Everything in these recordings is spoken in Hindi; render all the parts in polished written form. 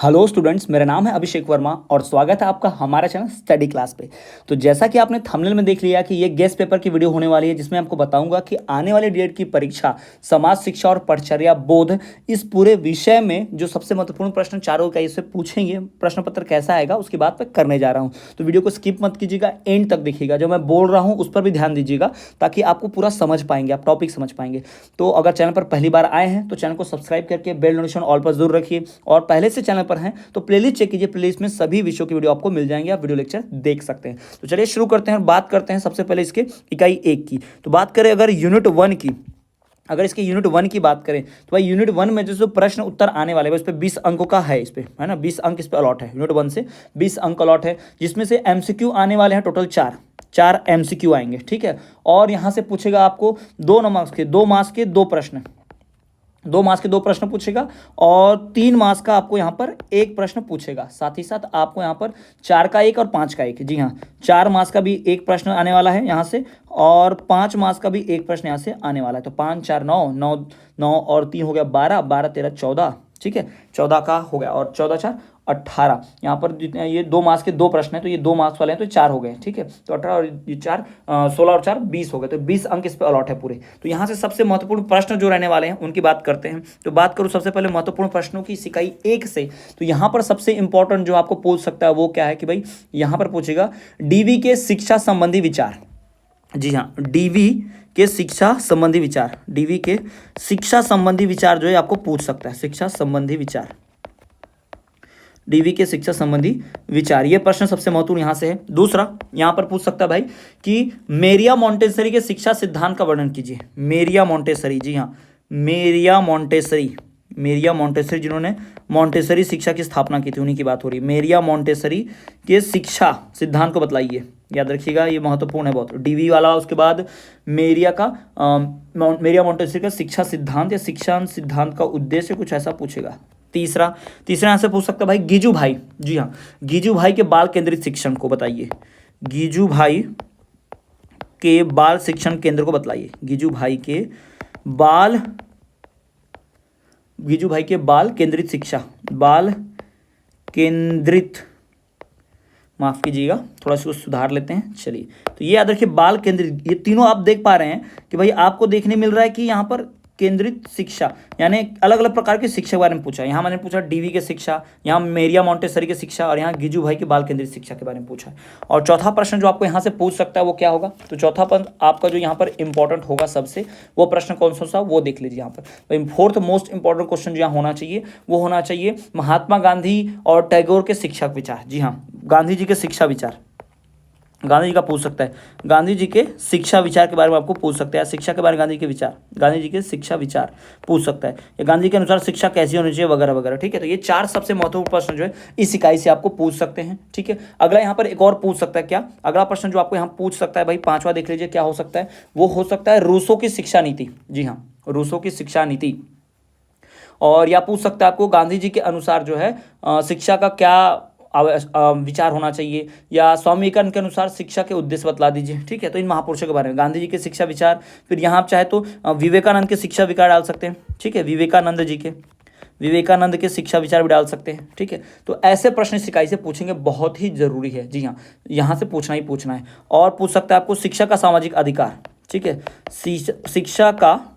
हेलो स्टूडेंट्स, मेरा नाम है अभिषेक वर्मा और स्वागत है आपका हमारा चैनल स्टडी क्लास पे। तो जैसा कि आपने थंबनेल में देख लिया कि ये गेस्ट पेपर की वीडियो होने वाली है, जिसमें आपको बताऊंगा कि आने वाली डेट की परीक्षा समाज शिक्षा और परीक्षा बोध इस पूरे विषय में जो सबसे महत्वपूर्ण प्रश्न चारों का इससे पूछेंगे, प्रश्न पत्र कैसा आएगा उसकी बात मैं करने जा रहा हूँ। तो वीडियो को स्किप मत कीजिएगा, एंड तक देखिएगा। जो मैं बोल रहा हूँ उस पर भी ध्यान दीजिएगा ताकि आपको पूरा समझ पाएंगे, आप टॉपिक समझ पाएंगे। तो अगर चैनल पर पहली बार आए हैं तो चैनल को सब्सक्राइब करके बेल नोटिफिकेशन ऑल पर जरूर रखिए, और पहले से चैनल पर हैं तो प्लेलिस्ट चेक कीजिए। प्लेलिस्ट में सभी विषयों की वीडियो आपको मिल जाएंगे, आप वीडियो लेक्चर देख सकते हैं। तो चलिए शुरू करते हैं और बात करते हैं सबसे पहले इसके इकाई 1 की। तो बात करें अगर यूनिट 1 की, अगर इसके यूनिट 1 की बात करें तो भाई यूनिट 1 में जो प्रश्न उत्तर आने वाले हैं उस पर 20 अंकों का है, इस पे है ना, 20 अंक इस पे अलॉट है। यूनिट 1 से 20 अंक अलॉट है, जिसमें से एमसीक्यू आने वाले हैं टोटल 4 एमसीक्यू आएंगे, ठीक है। और यहाँ से पूछेगा आपको 2 मार्क्स के 2 प्रश्न, 2 मार्क्स के 2 प्रश्न पूछेगा, और 3 मार्क्स का आपको यहाँ पर एक प्रश्न पूछेगा। साथ ही साथ आपको यहाँ पर 4 का 1 और 5 का 1, जी हाँ, 4 मार्क्स का भी एक प्रश्न आने वाला है यहाँ से, और 5 मार्क्स का भी एक प्रश्न यहाँ से आने वाला है। तो 5 4 9 9 9 और 3 हो गया 12, 12 13 14, ठीक है, 14 का हो गया, और 14 4 18। यहाँ पर जितने ये 2 मार्क्स के 2 प्रश्न हैं तो ये 2 मार्क्स वाले हैं तो 4 हो गए, ठीक है। तो 18 और ये 4 16 और 4 20 हो गए, तो 20 अंक इस पे अलॉट है पूरे। तो यहाँ से सबसे महत्वपूर्ण प्रश्न जो रहने वाले हैं उनकी बात करते हैं। तो बात करूँ सबसे पहले महत्वपूर्ण प्रश्नों की इकाई 1 से, तो यहाँ पर सबसे इंपॉर्टेंट जो आपको पूछ सकता है वो क्या है कि भाई यहाँ पर पूछेगा डीवी के शिक्षा संबंधी विचार। जी हाँ, डीवी के शिक्षा संबंधी विचार, डीवी के शिक्षा संबंधी विचार जो है आपको पूछ सकता है, शिक्षा संबंधी विचार, डीवी के शिक्षा संबंधी विचार। ये प्रश्न सबसे महत्वपूर्ण यहाँ से है। दूसरा यहाँ पर पूछ सकता है भाई कि मेरिया मोंटेसरी के शिक्षा सिद्धांत का वर्णन कीजिए। मेरिया मोंटेसरी, जी हाँ, मेरिया मोंटेसरी जिन्होंने मोंटेसरी शिक्षा की स्थापना की थी, उन्हीं की बात हो रही है। मेरिया मोंटेसरी के शिक्षा सिद्धांत को बतलाइए, याद रखिएगा ये महत्वपूर्ण है बहुत। डीवी वाला, उसके बाद मेरिया मोंटेसरी का शिक्षा सिद्धांत या शिक्षा सिद्धांत का उद्देश्य, कुछ ऐसा पूछेगा। तीसरा यहाँ से पूछ सकता है भाई गीजू भाई, जी हाँ, गीजू भाई के बाल केंद्रित शिक्षण को बताइए। गीजू भाई के बाल शिक्षण केंद्र को बतलाइए। गीजू भाई के बाल केंद्रित शिक्षा, बाल केंद्रित, माफ कीजिएगा थोड़ा सा सुधार लेते हैं। चलिए, तो ये याद रखिए बाल केंद्रित, ये तीनों आप देख पा रहे हैं कि भाई आपको देखने मिल रहा है कि यहाँ पर केंद्रित शिक्षा यानी अलग अलग प्रकार की शिक्षा के बारे में पूछा। यहाँ मैंने पूछा डीवी के शिक्षा, यहाँ मेरिया मोंटेसरी के शिक्षा, और यहाँ गीजू भाई के बाल केंद्रित शिक्षा के बारे में पूछा है। और चौथा प्रश्न जो आपको यहाँ से पूछ सकता है वो क्या होगा, तो चौथा प्रश्न आपका जो यहाँ पर इंपॉर्टेंट होगा सबसे, वो प्रश्न कौन सा वो देख लीजिए। यहाँ पर फोर्थ मोस्ट इंपॉर्टेंट क्वेश्चन जो यहाँ होना चाहिए वो होना चाहिए महात्मा गांधी और टैगोर के शिक्षा विचार। जी हाँ, गांधी जी के शिक्षा विचार, गांधी जी का पूछ सकता है, गांधी जी के शिक्षा विचार के बारे में आपको पूछ सकता है। शिक्षा के बारे में गांधी के विचार, गांधी जी के शिक्षा विचार पूछ सकता है, या गांधी के अनुसार शिक्षा कैसी होनी चाहिए वगैरह वगैरह, ठीक है। तो ये 4 सबसे महत्वपूर्ण प्रश्न जो है इस इकाई से आपको पूछ सकते हैं, ठीक है। अगला यहाँ पर एक और पूछ सकता है, क्या अगला प्रश्न जो आपको यहाँ पूछ सकता है भाई, 5वां देख लीजिए क्या हो सकता है, वो हो सकता है रूसो की शिक्षा नीति। जी हाँ, रूसो की शिक्षा नीति। और या पूछ सकता है आपको गांधी जी के अनुसार जो है शिक्षा का क्या विचार होना चाहिए, या स्वामी विवेकानंद के अनुसार शिक्षा के उद्देश्य बतला दीजिए, ठीक है। तो इन महापुरुषों के बारे में गांधी जी के शिक्षा विचार, फिर यहाँ आप चाहे तो विवेकानंद के शिक्षा विचार डाल सकते हैं, ठीक है, विवेकानंद के शिक्षा विचार भी डाल सकते हैं, ठीक है। तो ऐसे प्रश्न इस इकाई से पूछेंगे, बहुत ही जरूरी है, जी हाँ, यहाँ से पूछना ही पूछना है। और पूछ सकता है आपको शिक्षा का सामाजिक अधिकार, ठीक है, शिक्षा का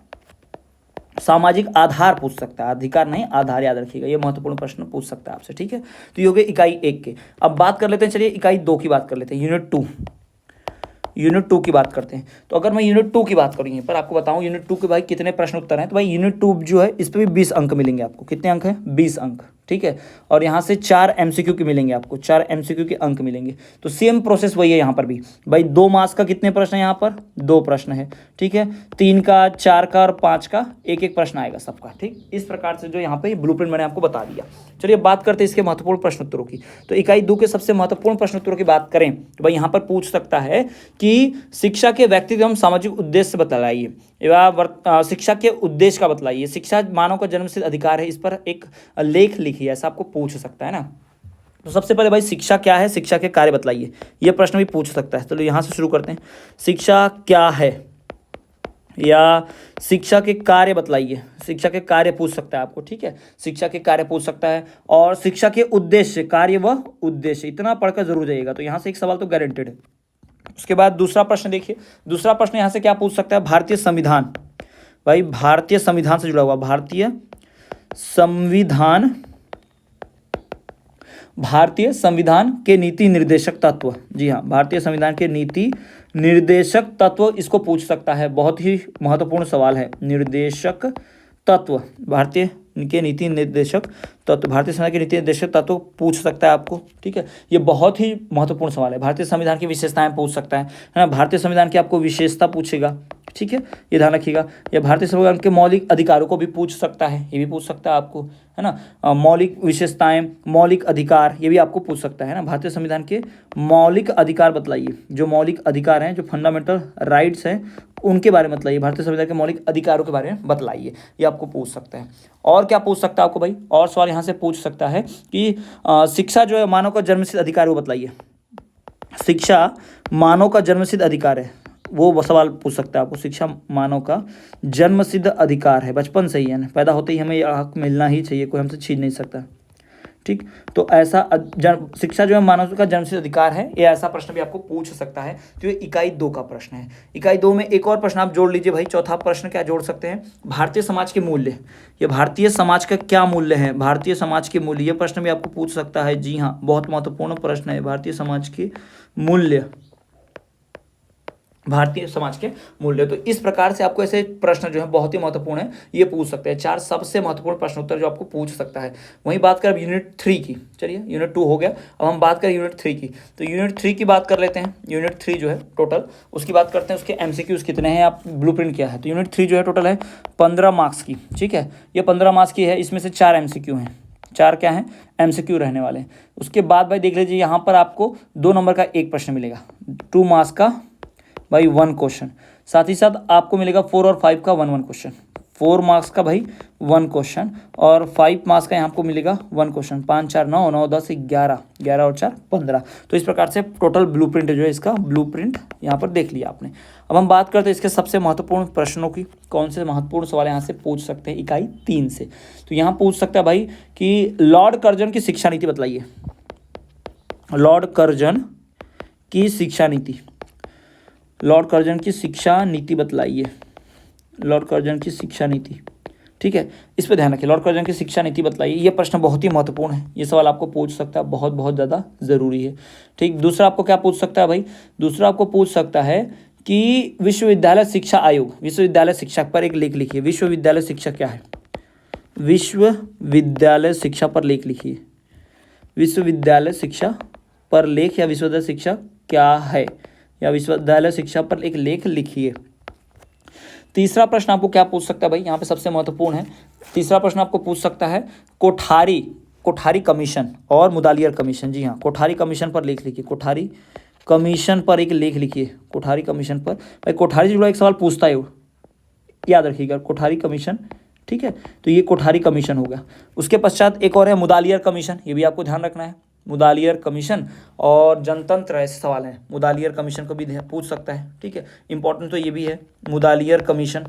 सामाजिक आधार पूछ सकता है, अधिकार नहीं आधार, याद रखिएगा, ये महत्वपूर्ण प्रश्न पूछ सकता है आपसे, ठीक है। तो ये हो गए इकाई 1 के। अब बात कर लेते हैं, चलिए इकाई 2 की बात कर लेते हैं, यूनिट 2 की बात करते हैं। तो अगर मैं यूनिट 2 की बात करूँ यहाँ पर आपको बताऊँ यूनिट 2 के भाई कितने प्रश्न उत्तर हैं, तो भाई यूनिट 2 जो है इस पर भी 20 अंक मिलेंगे आपको। कितने अंक हैं? 20 अंक, ठीक है। और यहाँ से 4 एमसीक्यू के मिलेंगे आपको, 4 एमसीक्यू के अंक मिलेंगे। तो सेम प्रोसेस वही है यहाँ पर भी भाई। 2 मार्क्स का कितने प्रश्न है यहाँ पर? 2 प्रश्न है, ठीक है। 3 का, 4 का और 5 का एक प्रश्न आएगा सबका, ठीक। इस प्रकार से जो यहाँ पे ब्लूप्रिंट मैंने आपको बता दिया। चलिए बात करते हैं इसके महत्वपूर्ण प्रश्नोत्तरों की। तो इकाई 2 के सबसे महत्वपूर्ण प्रश्नोत्तरों की बात करें तो भाई यहाँ पर पूछ सकता है कि शिक्षा के व्यक्तिगत एवं सामाजिक उद्देश्य बतलाइए, या शिक्षा के उद्देश्य का बतलाइए। शिक्षा मानव का जन्मसिद्ध अधिकार है, इस पर एक लेख लिखिए, ऐसा आपको पूछ सकता है ना। तो सबसे पहले भाई शिक्षा क्या है, शिक्षा के कार्य बतलाइए, यह प्रश्न भी पूछ सकता है। चलो यहाँ से शुरू करते हैं, शिक्षा क्या है, या शिक्षा के कार्य बतलाइए, शिक्षा के कार्य पूछ सकता है आपको, ठीक है, शिक्षा के कार्य पूछ सकता है। और शिक्षा के उद्देश्य, कार्य व उद्देश्य, इतना पढ़कर जरूर जाइएगा, तो यहाँ से एक सवाल तो गारंटेड है। उसके बाद दूसरा प्रश्न देखिए, दूसरा प्रश्न यहाँ से क्या पूछ सकता है, भारतीय संविधान, भाई भारतीय संविधान से जुड़ा हुआ, भारतीय संविधान, भारतीय संविधान के नीति निर्देशक तत्व, जी हाँ, भारतीय संविधान के नीति निर्देशक तत्व इसको पूछ सकता है, बहुत ही महत्वपूर्ण सवाल है। निर्देशक तत्व, भारतीय के नीति निर्देशक तत्व, भारतीय संविधान के नीति निर्देशक तत्व पूछ सकता है आपको, ठीक है, ये बहुत ही महत्वपूर्ण सवाल है। भारतीय संविधान की विशेषताएं पूछ सकता है ना, भारतीय संविधान की आपको विशेषता पूछेगा, ठीक है, ये ध्यान रखिएगा। या भारतीय संविधान के मौलिक अधिकारों को भी पूछ सकता है, ये भी पूछ सकता है आपको, है ना, मौलिक विशेषताएं, मौलिक अधिकार, ये भी आपको पूछ सकता है ना। भारतीय संविधान के मौलिक अधिकार बतलाइए, जो मौलिक अधिकार हैं, जो फंडामेंटल राइट्स हैं, उनके बारे में बतलाइए, भारतीय संविधान के मौलिक अधिकारों के बारे में बतलाइए, ये आपको पूछ सकता है। और क्या पूछ सकता है आपको भाई, और सवाल यहाँ से पूछ सकता है कि शिक्षा जो है मानव का जन्मसिद्ध अधिकार है, वो बतलाइए। शिक्षा मानव का जन्मसिद्ध अधिकार है, वो सवाल पूछ सकता है आपको। शिक्षा मानव का जन्मसिद्ध अधिकार है, बचपन से ही है, पैदा होते ही हमें यह हक मिलना ही चाहिए, कोई हमसे छीन नहीं सकता, ठीक। तो ऐसा शिक्षा जो है मानव का जन्मसिद्ध अधिकार है, ये ऐसा प्रश्न भी आपको पूछ सकता है। तो ये इकाई 2 का प्रश्न है। इकाई 2 में एक और प्रश्न आप जोड़ लीजिए भाई, चौथा प्रश्न क्या जोड़ सकते हैं, भारतीय समाज के मूल्य, ये भारतीय समाज का क्या मूल्य है, भारतीय समाज के मूल्य, ये प्रश्न भी आपको पूछ सकता है। जी हाँ, बहुत महत्वपूर्ण प्रश्न है, भारतीय समाज के मूल्य, भारतीय समाज के मूल्य। तो इस प्रकार से आपको ऐसे प्रश्न जो है बहुत ही महत्वपूर्ण है, ये पूछ सकते हैं, 4 सबसे महत्वपूर्ण प्रश्न उत्तर जो आपको पूछ सकता है। वहीं बात करें यूनिट 3 की, चलिए यूनिट 2 हो गया, अब हम बात करें यूनिट 3 की। तो यूनिट 3 की बात कर लेते हैं, यूनिट 3 जो है टोटल उसकी बात करते हैं, उसके MCQs कितने हैं, आप ब्लूप्रिंट क्या है। तो यूनिट 3 जो है टोटल है 15 मार्क्स की, ठीक है, ये 15 मार्क्स की है, इसमें से 4 MCQ हैं, 4 क्या हैं, MCQ रहने वाले हैं। उसके बाद भाई देख लीजिए, यहाँ पर आपको 2 नंबर का एक प्रश्न मिलेगा, 2 मार्क्स का भाई 1 क्वेश्चन, साथ ही साथ आपको मिलेगा 4 और 5 का 1 क्वेश्चन, 4 मार्क्स का भाई 1 क्वेश्चन, और 5 मार्क्स का यहाँ आपको मिलेगा 1 क्वेश्चन। 5 4 9 9 10 11, 11 और 4 15। तो इस प्रकार से टोटल ब्लूप्रिंट जो है, इसका ब्लूप्रिंट यहाँ पर देख लिया आपने। अब हम बात करते हैं इसके सबसे महत्वपूर्ण प्रश्नों की, कौन से महत्वपूर्ण सवाल यहाँ से पूछ सकते हैं इकाई 3 से। तो यहाँ पूछ सकता है भाई कि लॉर्ड कर्जन की शिक्षा नीति बतलाइए, लॉर्ड कर्जन की शिक्षा नीति, लॉर्ड कर्जन की शिक्षा नीति बतलाइए, लॉर्ड कर्जन की शिक्षा नीति, ठीक है, इस पर ध्यान रखिए, लॉर्ड कर्जन की शिक्षा नीति बतलाइए। ये प्रश्न बहुत ही महत्वपूर्ण है, ये सवाल आपको पूछ सकता है, बहुत बहुत ज़्यादा ज़रूरी है, ठीक। दूसरा आपको क्या पूछ सकता है भाई, दूसरा आपको पूछ सकता है कि विश्वविद्यालय शिक्षा आयोग, विश्वविद्यालय शिक्षा पर एक लेख लिखिए। विश्वविद्यालय शिक्षा क्या है, विश्वविद्यालय शिक्षा पर लेख लिखिए, विश्वविद्यालय शिक्षा पर लेख, या विश्वविद्यालय शिक्षा क्या है, या विश्वविद्यालय शिक्षा पर एक लेख लिखिए। तीसरा प्रश्न आपको क्या पूछ सकता है भाई, यहाँ पे सबसे महत्वपूर्ण है, तीसरा प्रश्न आपको पूछ सकता है कोठारी कमीशन और मुदालियर कमीशन, जी हाँ, कोठारी कमीशन पर लेख लिखिए, कोठारी कमीशन पर एक लेख लिखिए, कोठारी कमीशन पर। भाई कोठारी से जुड़ा एक सवाल पूछता है, याद रखिएगा, कोठारी कमीशन, ठीक है, तो ये कोठारी कमीशन हो गया। उसके पश्चात एक और है मुदालियर कमीशन, ये भी आपको ध्यान रखना है, मुदालियर कमीशन और जनतंत्र, ऐसे सवाल हैं, मुदालियर कमीशन को भी पूछ सकता है, ठीक है, इंपॉर्टेंट तो ये भी है मुदालियर कमीशन।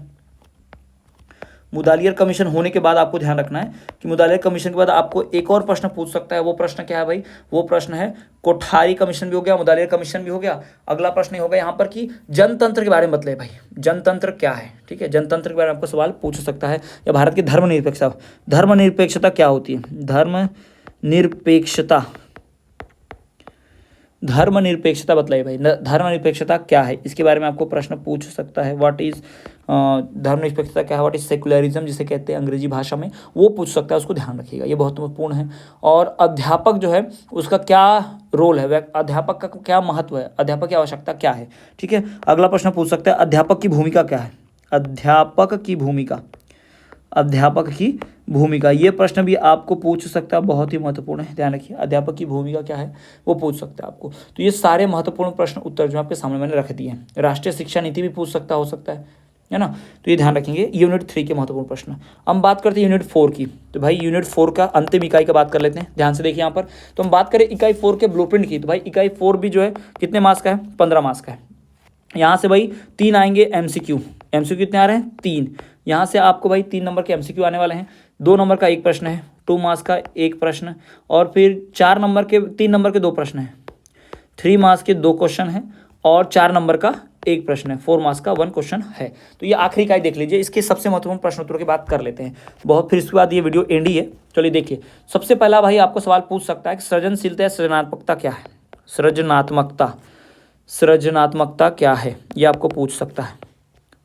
मुदालियर कमीशन होने के बाद आपको ध्यान रखना है कि मुदालियर कमीशन के बाद आपको एक और प्रश्न पूछ सकता है। वो प्रश्न क्या है भाई, वो प्रश्न है कोठारी कमीशन भी हो गया, मुदालियर कमीशन भी हो गया, अगला प्रश्न ये होगा यहाँ पर कि जनतंत्र के बारे में बतलाए भाई, जनतंत्र क्या है, ठीक है, जनतंत्र के बारे में आपको सवाल पूछ सकता है। या भारत की धर्मनिरपेक्षता क्या होती है, धर्मनिरपेक्षता बतलाइए भाई, धर्मनिरपेक्षता क्या है, इसके बारे में आपको प्रश्न पूछ सकता है। व्हाट इज धर्मनिरपेक्षता क्या है, व्हाट इज सेकुलरिज्म जिसे कहते हैं अंग्रेजी भाषा में, वो पूछ सकता है, उसको ध्यान रखिएगा, ये बहुत महत्वपूर्ण है। और अध्यापक जो है उसका क्या रोल है, अध्यापक का क्या महत्व है, अध्यापक की आवश्यकता क्या है, ठीक है। अगला प्रश्न पूछ सकता है अध्यापक की भूमिका क्या है, अध्यापक की भूमिका, ये प्रश्न भी आपको पूछ सकता है, बहुत ही महत्वपूर्ण है, ध्यान रखिए, अध्यापक की भूमिका क्या है वो पूछ सकता है आपको। तो ये सारे महत्वपूर्ण प्रश्न उत्तर जो आपके सामने मैंने रख दिए हैं। राष्ट्रीय शिक्षा नीति भी पूछ सकता हो सकता है ना, तो ये ध्यान रखेंगे, यूनिट 3 के महत्वपूर्ण प्रश्न। हम बात करते हैं यूनिट 4 की, तो भाई यूनिट 4 का अंतिम इकाई का बात कर लेते हैं, ध्यान से देखिए यहाँ पर। तो हम बात करें इकाई 4 के ब्लूप्रिंट की, तो भाई इकाई 4 भी जो है कितने मार्क्स का है, 15 मार्क्स का है। यहाँ से भाई 3 आएंगे MCQ, एमसीक्यू कितने आ रहे हैं 3। यहाँ से आपको भाई 3 नंबर के एमसीक्यू आने वाले हैं। 2 नंबर का एक प्रश्न है, 2 मार्क्स का एक प्रश्न, और फिर 3 नंबर के 2 प्रश्न हैं, 3 मार्क्स के 2 क्वेश्चन हैं, और 4 नंबर का एक प्रश्न है, 4 मार्क्स का 1 क्वेश्चन है। तो ये आखिरी का ही देख लीजिए, इसके सबसे महत्वपूर्ण प्रश्नोत्तरों की बात कर लेते हैं बहुत, फिर इसके बाद ये वीडियो एंड ही है। चलिए देखिए, सबसे पहला भाई आपको सवाल पूछ सकता है कि सृजनशीलता या सृजनात्मकता क्या है। सृजनात्मकता क्या है, ये आपको पूछ सकता है।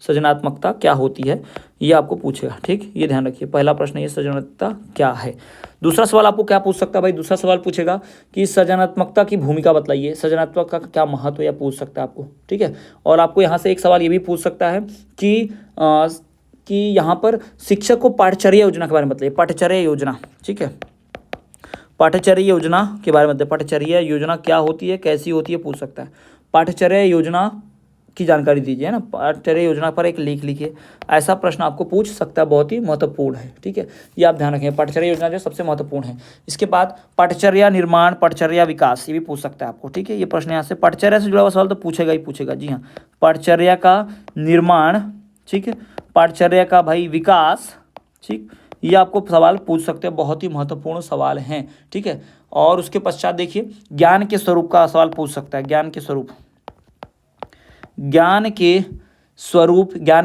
सृजनात्मकता क्या होती है, ये आपको पूछेगा, ठीक, ये ध्यान रखिए। पहला प्रश्न ये सृजनात्मकता क्या है। दूसरा सवाल आपको क्या पूछ सकता है भाई, दूसरा सवाल पूछेगा कि सृजनात्मकता की भूमिका बताइए, सृजनात्मकता का क्या महत्व है, या पूछ सकता है आपको, ठीक है। और आपको यहाँ से एक सवाल ये भी पूछ सकता है कि यहाँ पर शिक्षक को पाठ्यचर्या योजना के बारे में बताइए, पाठ्यचर्या योजना, ठीक है, पाठ्यचर्या योजना के बारे में बताइए। पाठ्यचर्या योजना क्या होती है, कैसी होती है, पूछ सकता है। पाठ्यचर्या योजना की जानकारी दीजिए, है ना, पाठ्यचर्या योजना पर एक लेख लिखिए, ऐसा प्रश्न आपको पूछ सकता है, बहुत ही महत्वपूर्ण है, ठीक है। ये आप ध्यान रखें, पाठ्यचर्या योजना जो सबसे महत्वपूर्ण है। इसके बाद पाठ्यचर्या निर्माण, पाठ्यचर्या विकास, ये भी पूछ सकता है आपको, ठीक है। ये प्रश्न यहाँ से पाठ्यचर्या से जुड़ा हुआ सवाल तो पूछेगा ही पूछेगा, जी हाँ। पाठ्यचर्या का निर्माण, ठीक है, पाठ्यचर्या का भाई विकास, ठीक, ये आपको सवाल पूछ सकते हैं, बहुत ही महत्वपूर्ण सवाल हैं, ठीक है। और उसके पश्चात देखिए, ज्ञान के स्वरूप का सवाल पूछ सकता है, ज्ञान के स्वरूप, ज्ञान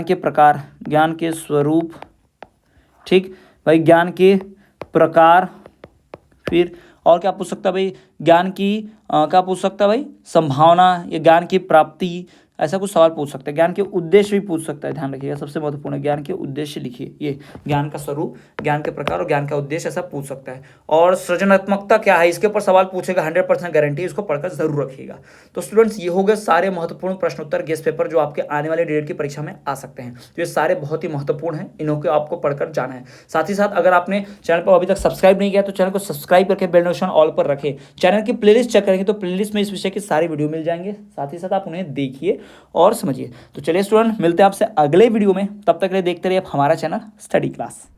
के प्रकार, ज्ञान के स्वरूप, ठीक भाई, ज्ञान के प्रकार। फिर और क्या पूछ सकता है भाई, ज्ञान की क्या पूछ सकता है भाई, संभावना या ज्ञान की प्राप्ति, ऐसा कुछ सवाल पूछ सकता है। ज्ञान के उद्देश्य भी पूछ सकता है, ध्यान रखिएगा, सबसे महत्वपूर्ण है ज्ञान के उद्देश्य लिखिए, ये ज्ञान का स्वरूप, ज्ञान के प्रकार और ज्ञान का उद्देश्य, ऐसा पूछ सकता है। और सृजनात्मकता क्या है, इसके ऊपर सवाल पूछेगा, 100% गारंटी, इसको पढ़कर जरूर रखिएगा। तो स्टूडेंट्स, ये हो गए सारे महत्वपूर्ण प्रश्नोत्तर गेस्ट पेपर जो आपके आने वाले डेट की परीक्षा में आ सकते हैं। तो ये सारे बहुत ही महत्वपूर्ण हैं, इन्हों को आपको पढ़कर जाना है। साथ ही साथ अगर आपने चैनल पर अभी तक सब्सक्राइब नहीं किया तो चैनल को सब्सक्राइब करके बेल नोटिफिकेशन ऑल पर रखें। चैनल की प्लेलिस्ट चेक करेंगे तो प्लेलिस्ट में इस विषय की सारी वीडियो मिल जाएंगे, साथ ही साथ आप उन्हें देखिए और समझिए। तो चलिए स्टूडेंट, मिलते हैं आपसे अगले वीडियो में, तब तक के लिए देखते रहिए आप हमारा चैनल स्टडी क्लास।